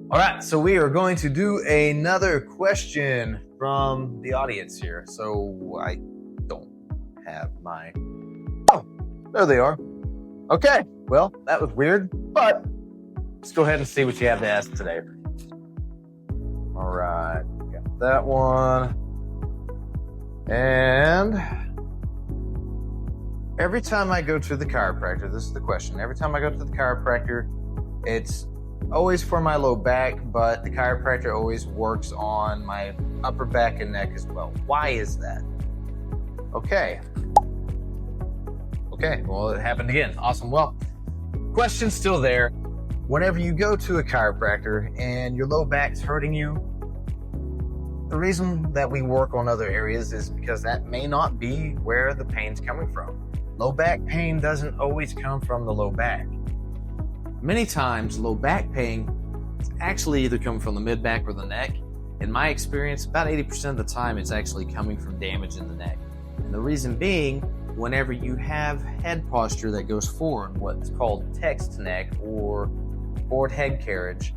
All right, so we are going to do another question from the audience here. So I don't have my... Oh, there they are. Okay, well, that was weird, but let's go ahead and see what you have to ask today. All right, got that one. And every time I go to the chiropractor, this is the question. Every time I go to the chiropractor, it's always for my low back, but the chiropractor always works on my upper back and neck as well. Why is that? Okay, well, it happened again. Awesome. Well, question's still there. Whenever you go to a chiropractor and your low back's hurting you, the reason that we work on other areas is because that may not be where the pain's coming from. Low back pain doesn't always come from the low back. Many times, low back pain is actually either coming from the mid-back or the neck. In my experience, about 80% of the time, it's actually coming from damage in the neck. And the reason being, whenever you have head posture that goes forward, what's called text neck or forward head carriage,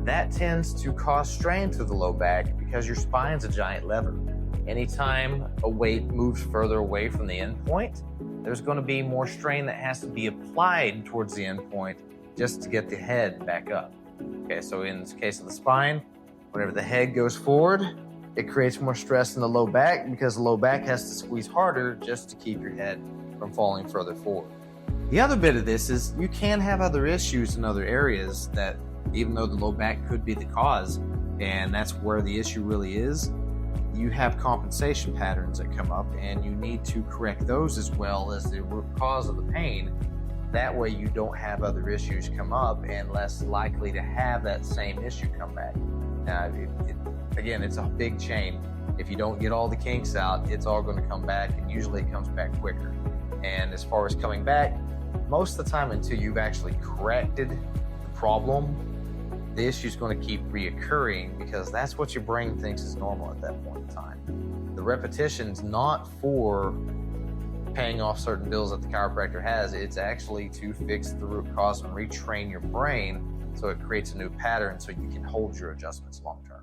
that tends to cause strain to the low back because your spine's a giant lever. Anytime a weight moves further away from the end point, there's going to be more strain that has to be applied towards the end point just to get the head back up. Okay, so in the case of the spine, whenever the head goes forward, it creates more stress in the low back because the low back has to squeeze harder just to keep your head from falling further forward. The other bit of this is you can have other issues in other areas that, even though the low back could be the cause, and that's where the issue really is, you have compensation patterns that come up and you need to correct those as well as the root cause of the pain. That way you don't have other issues come up and less likely to have that same issue come back. Now, again, it's a big chain. If you don't get all the kinks out, it's all going to come back, and usually it comes back quicker. And as far as coming back, most of the time until you've actually corrected the problem, the issue is going to keep reoccurring because that's what your brain thinks is normal at that point in time. The repetition's not for paying off certain bills that the chiropractor has. It's actually to fix the root cause and retrain your brain so it creates a new pattern so you can hold your adjustments long term.